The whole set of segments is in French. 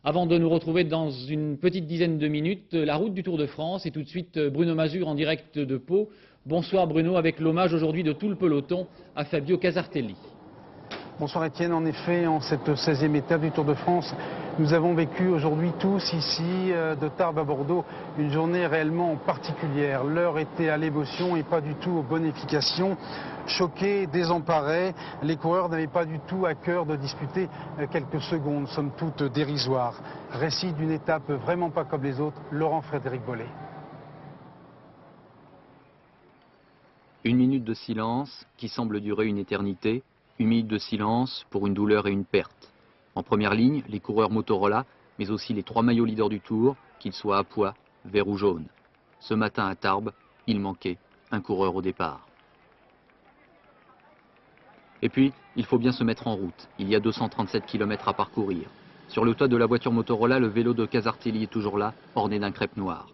Avant de nous retrouver dans une petite dizaine de minutes, la route du Tour de France et tout de suite Bruno Mazur en direct de Pau. Bonsoir Bruno, avec l'hommage aujourd'hui de tout le peloton à Fabio Casartelli. Bonsoir Étienne, en effet, en cette 16e étape du Tour de France, nous avons vécu aujourd'hui tous ici, de Tarbes à Bordeaux, une journée réellement particulière. L'heure était à l'émotion et pas du tout aux bonifications. Choqués, désemparés, les coureurs n'avaient pas du tout à cœur de disputer quelques secondes, somme toute dérisoires. Récit d'une étape vraiment pas comme les autres, Laurent-Frédéric Bollé. Une minute de silence qui semble durer une éternité. Une minute de silence pour une douleur et une perte. En première ligne, les coureurs Motorola, mais aussi les 3 maillots leaders du Tour, qu'ils soient à pois, vert ou jaune. Ce matin à Tarbes, il manquait un coureur au départ. Et puis, il faut bien se mettre en route. Il y a 237 km à parcourir. Sur le toit de la voiture Motorola, le vélo de Casartelli est toujours là, orné d'un crêpe noir.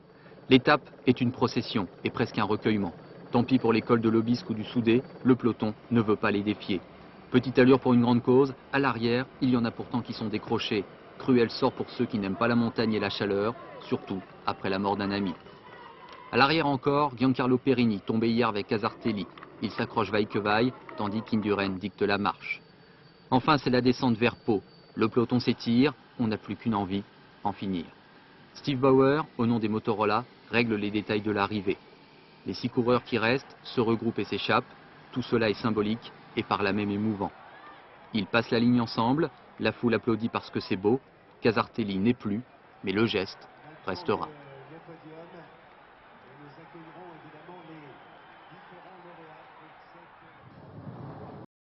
L'étape est une procession et presque un recueillement. Tant pis pour les cols de l'Aubisque ou du Soudé, le peloton ne veut pas les défier. Petite allure pour une grande cause, à l'arrière, il y en a pourtant qui sont décrochés. Cruel sort pour ceux qui n'aiment pas la montagne et la chaleur, surtout après la mort d'un ami. À l'arrière encore, Giancarlo Perini, tombé hier avec Casartelli. Il s'accroche vaille que vaille, tandis qu'Indurain dicte la marche. Enfin, c'est la descente vers Pau. Le peloton s'étire, on n'a plus qu'une envie, en finir. Steve Bauer, au nom des Motorola, règle les détails de l'arrivée. Les 6 coureurs qui restent se regroupent et s'échappent. Tout cela est symbolique et par là même émouvant. Ils passent la ligne ensemble, la foule applaudit parce que c'est beau. Casartelli n'est plus, mais le geste restera.